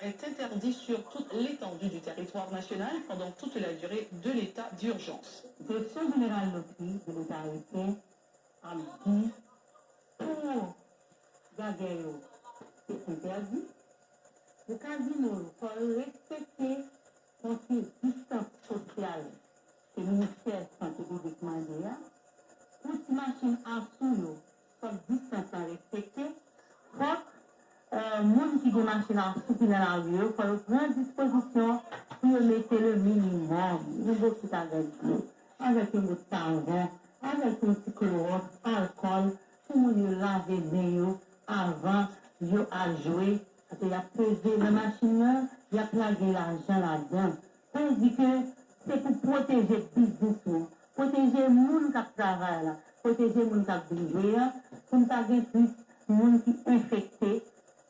est interdit sur toute l'étendue du territoire national pendant toute la durée de l'état d'urgence. La Direction générale de l'État haïtien a dit pour Gagéo, c'est interdit. Le casino, il faut respecter la distance sociale que le ministère de la Santé publique demandé. Pour ces machines à sous, il faut distance à respecter. Il faut gens qui ont des machines à sous dans la rue, il faut prendre disposition pour mettre le minimum. Nous devons tout avec un bout de savon, avec un petit chlore, alcool, pour nous laver les mains avant de jouer. Parce qu'il a pesé la machine, il a plagué l'argent là-dedans. C'est-à-dire que c'est pour protéger le business, protéger les gens qui travaillent, protéger les gens qui vivent, pour ne pas avoir plus de gens qui sont infectés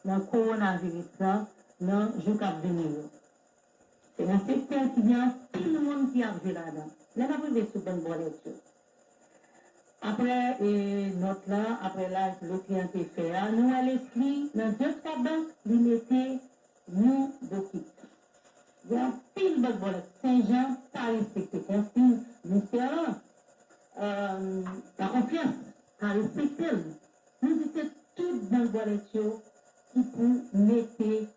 dans le coronavirus, dans le jour qui venir. C'est dans ce secteur qui vient tout le monde qui a vu là-dedans. Là, on a privé sur bonne lecture. Après, notre là, après là, le client est fait, nous, à l'esprit, dans 2-3 banques, nous mettons nous d'équipe. Il y a un pile de bonne Saint-Jean, pas respecté. Consigne, ministère, la confiance, pas respecté. Nous disons tout dans le bonne lecture qui peut mettre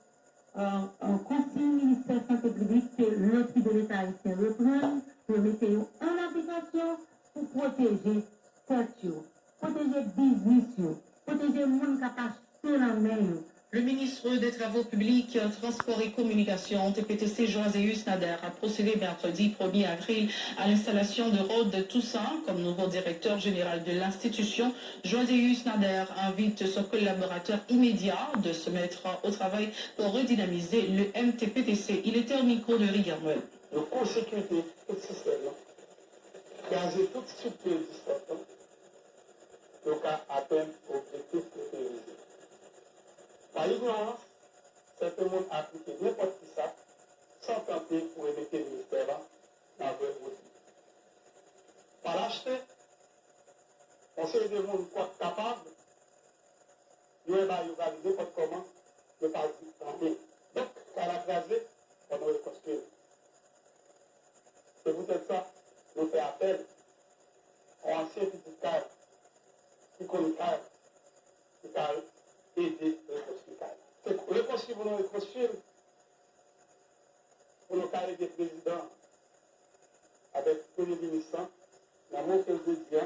en consigne ministère de la Santé publique que l'outil de l'État haïtien reprenne, pour mettre en application pour protéger protéger business, protéger les gens qui acheté la main. Le ministre des Travaux publics, Transport et Communication, TPTC, Joséus Nader, a procédé mercredi 1er avril à l'installation de Rod Toussaint comme nouveau directeur général de l'institution. Joséus Nader invite son collaborateur immédiat de se mettre au travail pour redynamiser le MTPTC. Il était au micro de Rigamel. De consécuter tout le système, gazer toute structure existante, donc à atteindre l'objectif préconisé. Par ignorance, certains monde appliquent n'importe qui ça, sans tenter pour éviter le ministère dans le vrai. Par l'acheter, on sait des gens capables, ils vont valider n'importe comment, le parti tenter. Donc, à la crasée, on doit le construire. C'est peut-être ça, on fait appel à un ancien petit cadre, qui connaît cadre, qui a aidé le construire. Le construire, vous le construire, pour le carré des présidents, avec le premier ministre, la montée de Dieu,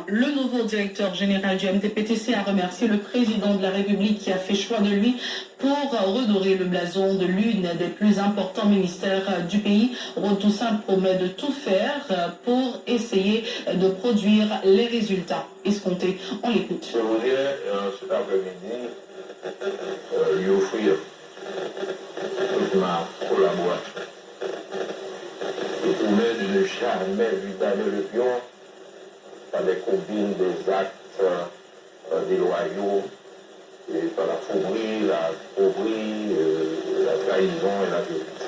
le nouveau directeur général du MTPTC a remercié le président de la République qui a fait choix de lui pour redorer le blason de l'une des plus importants ministères du pays. Rod Toussaint promet de tout faire pour essayer de produire les résultats escomptés. On l'écoute. Je voudrais cet après-midi lui offrir toute ma collaboration. Je promets de ne jamais lui donner le pion par des combines, des actes déloyaux, et par la fourberie, la trahison et la violence.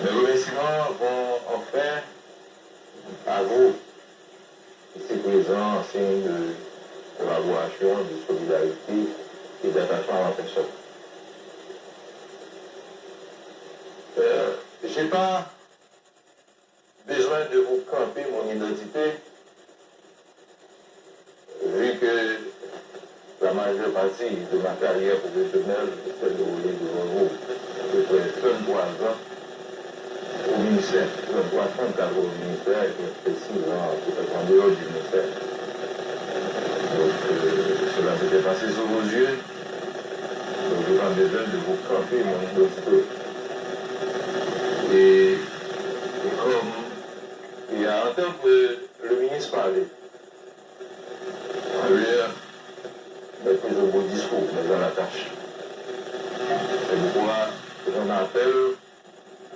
Mes remerciements vont enfin à vous, ici présents, en signe de collaboration, de solidarité et d'attachement à la personne. Je n'ai pas besoin de vous camper mon identité, vu que la majeure partie de ma carrière professionnelle s'est déroulée devant vous depuis 23 ans au ministère, 23 ans au ministère et 6 ans en dehors du ministère. Donc cela s'était passé sous vos yeux, donc je n'ai pas besoin de vous camper mon identité. Et comme il y a entendre le ministre parler, en l'air d'être plus au beau discours, mais dans la tâche. C'est pourquoi j'en appelle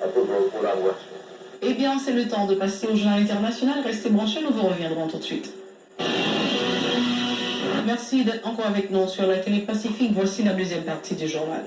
à toute votre collaboration. Eh bien, c'est le temps de passer au journal international. Restez branchés, nous vous reviendrons tout de suite. Merci d'être encore avec nous sur la télé Pacifique. Voici la deuxième partie du journal.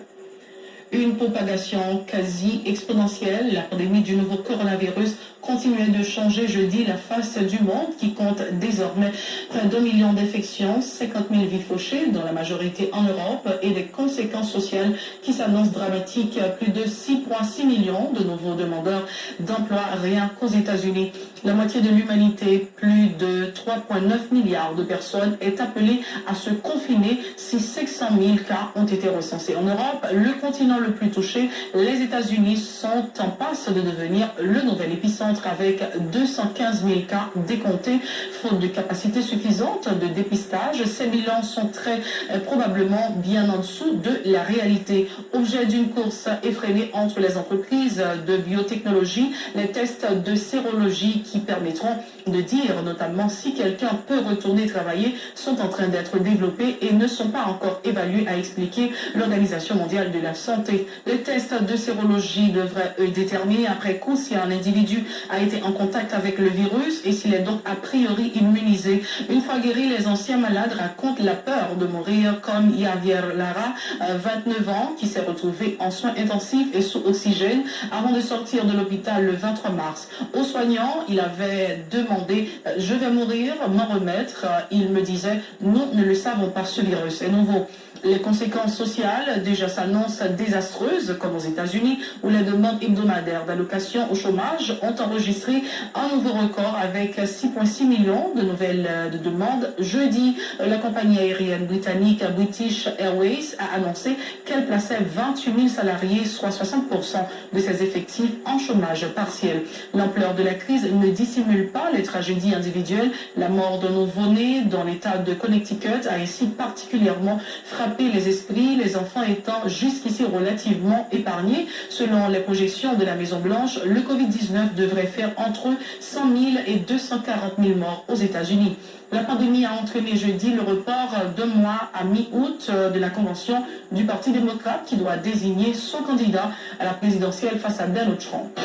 Une propagation quasi exponentielle, la pandémie du nouveau coronavirus continuait de changer jeudi la face du monde qui compte désormais près d'1 million d'infections, 50 000 vies fauchées, dont la majorité en Europe, et des conséquences sociales qui s'annoncent dramatiques. Plus de 6,6 millions de nouveaux demandeurs d'emploi rien qu'aux États-Unis. La moitié de l'humanité, plus de 3,9 milliards de personnes, est appelée à se confiner si 500 000 cas ont été recensés. En Europe, le continent le plus touché, les États-Unis sont en passe de devenir le nouvel épicentre avec 215 000 cas décomptés. Faute de capacité suffisante de dépistage, ces bilans sont très probablement bien en dessous de la réalité. Objet d'une course effrénée entre les entreprises de biotechnologie, les tests de sérologie qui permettront de dire notamment si quelqu'un peut retourner travailler sont en train d'être développés et ne sont pas encore évalués, a expliqué l'Organisation mondiale de la santé. Les tests de sérologie devraient déterminer après coup si un individu a été en contact avec le virus et s'il est donc a priori immunisé. Une fois guéri, les anciens malades racontent la peur de mourir, comme Javier Lara, 29 ans, qui s'est retrouvé en soins intensifs et sous oxygène avant de sortir de l'hôpital le 23 mars. Aux soignants, il avait demandé « Je vais mourir, m'en remettre ». Il me disait « Nous ne le savons pas, ce virus est nouveau ». Les conséquences sociales déjà s'annoncent désastreuses, comme aux États-Unis, où les demandes hebdomadaires d'allocation au chômage ont enregistré un nouveau record avec 6,6 millions de nouvelles demandes. Jeudi, la compagnie aérienne britannique British Airways a annoncé qu'elle plaçait 28 000 salariés, soit 60% de ses effectifs, en chômage partiel. L'ampleur de la crise ne dissimule pas les tragédies individuelles. La mort d'un nouveau-né dans l'État de Connecticut a ainsi particulièrement frappé les esprits, les enfants étant jusqu'ici relativement épargnés. Selon les projections de la Maison-Blanche, le Covid-19 devrait faire entre 100 000 et 240 000 morts aux États-Unis. La pandémie a entraîné jeudi le report d'un mois à mi-août de la convention du Parti démocrate qui doit désigner son candidat à la présidentielle face à Donald Trump.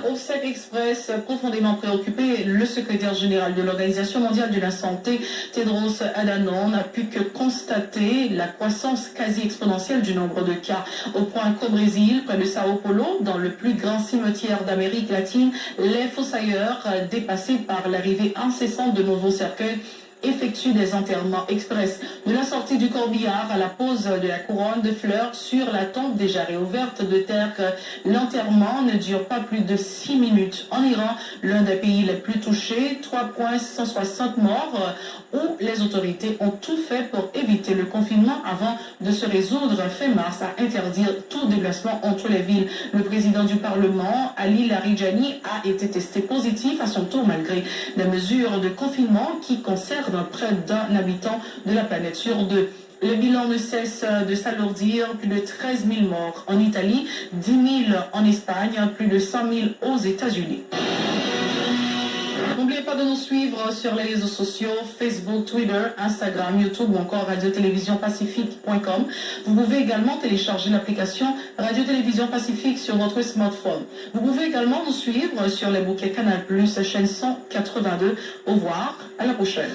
Au SEC Express, profondément préoccupé, le secrétaire général de l'Organisation mondiale de la santé, Tedros Adhanom, n'a pu que constater la croissance quasi exponentielle du nombre de cas. Au point qu'au Brésil, près de Sao Paulo, dans le plus grand cimetière d'Amérique latine, les fossoyeurs, dépassés par l'arrivée incessante de nouveaux cercueils, effectue des enterrements express. De la sortie du corbillard à la pose de la couronne de fleurs sur la tombe déjà réouverte de terre, l'enterrement ne dure pas plus de 6 minutes. En Iran, l'un des pays les plus touchés, 3,160 morts, où les autorités ont tout fait pour éviter le confinement avant de se résoudre fin mars à interdire tout déplacement entre les villes. Le président du Parlement, Ali Larijani, a été testé positif à son tour malgré des mesures de confinement qui concernent près d'un habitant de la planète sur deux. Le bilan ne cesse de s'alourdir, plus de 13 000 morts en Italie, 10 000 en Espagne, plus de 100 000 aux États-Unis. N'oubliez pas de nous suivre sur les réseaux sociaux, Facebook, Twitter, Instagram, YouTube ou encore radiotélévisionpacifique.com. Vous pouvez également télécharger l'application Radio-Télévision Pacifique sur votre smartphone. Vous pouvez également nous suivre sur les bouquets Canal+, chaîne 182. Au revoir, à la prochaine.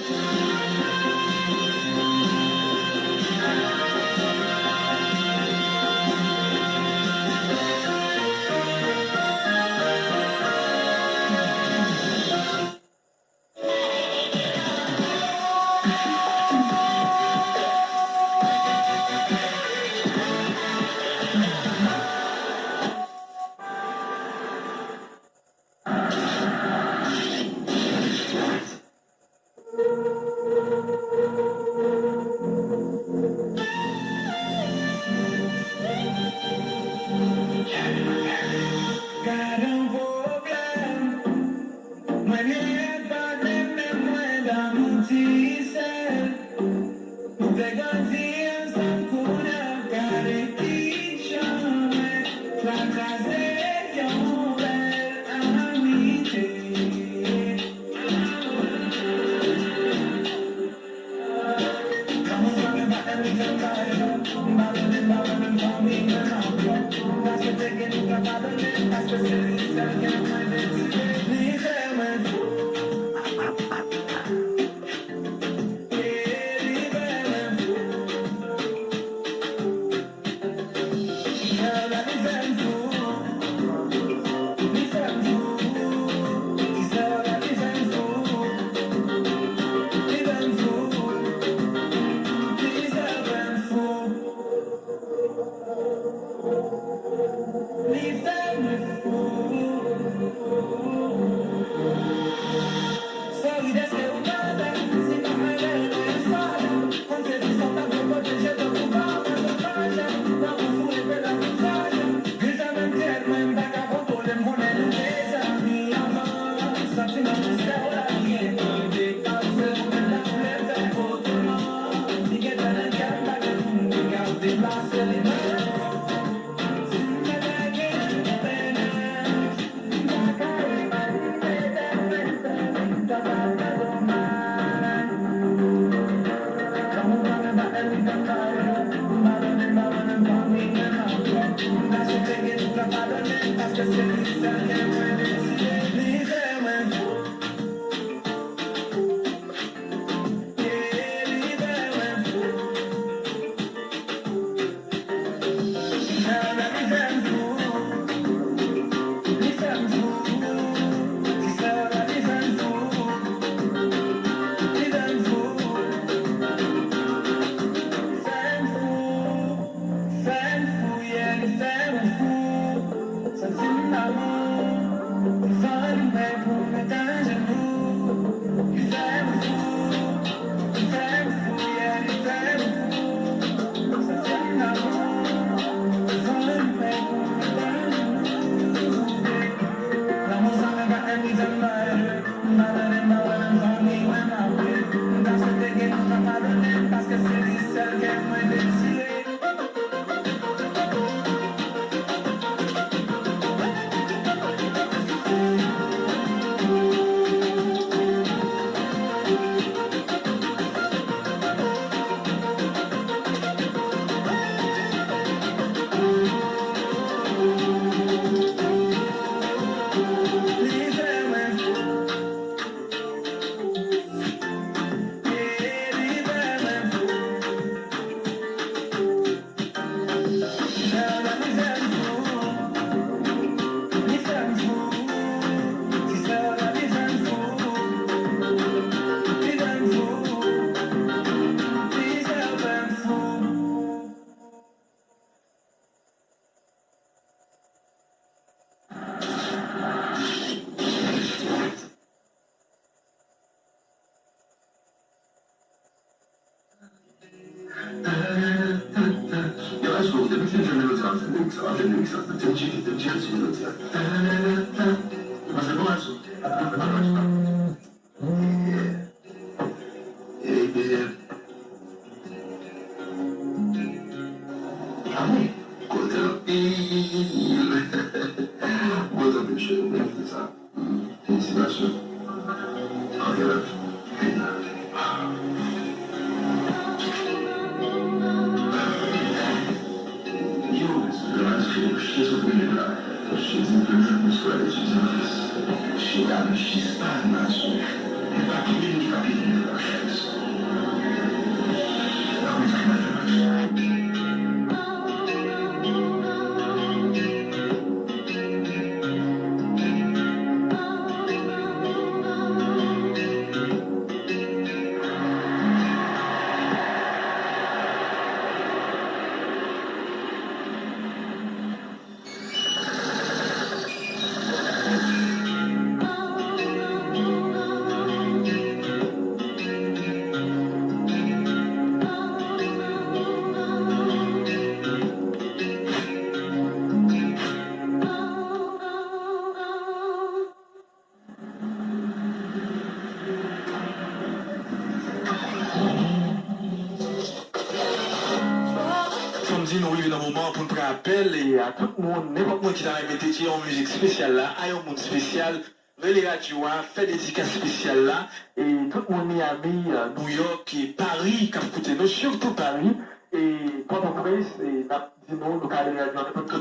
Nous arrivons dans un moment pour nous faire appel et à tout le monde, n'importe qui qui a mis en musique spéciale là, à un monde spécial, les radios, fait des dédicaces spéciales là, et tout le monde Miami, New York et Paris, comme écoutez nous, surtout Paris, et Port-au-Prince, et nous, nous, cadres de radio, n'importe quoi,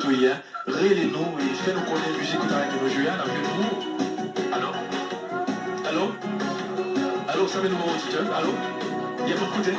relez-nous et faites-nous connaître la musique que nous avons joué, allô, allô, ça met nous auditeur, allô, il y a beaucoup de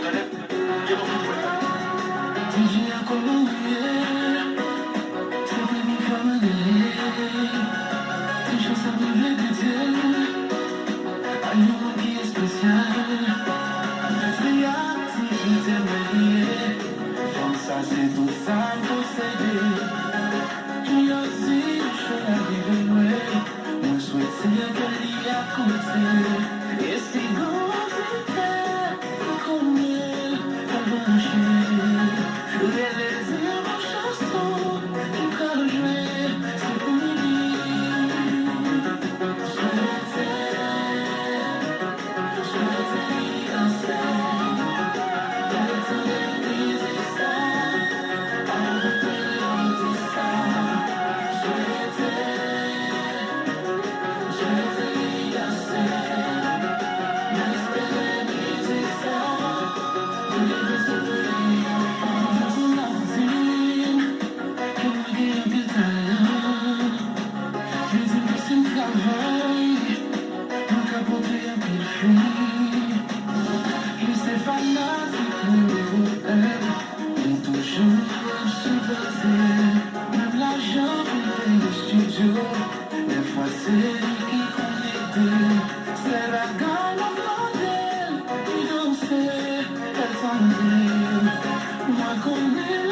con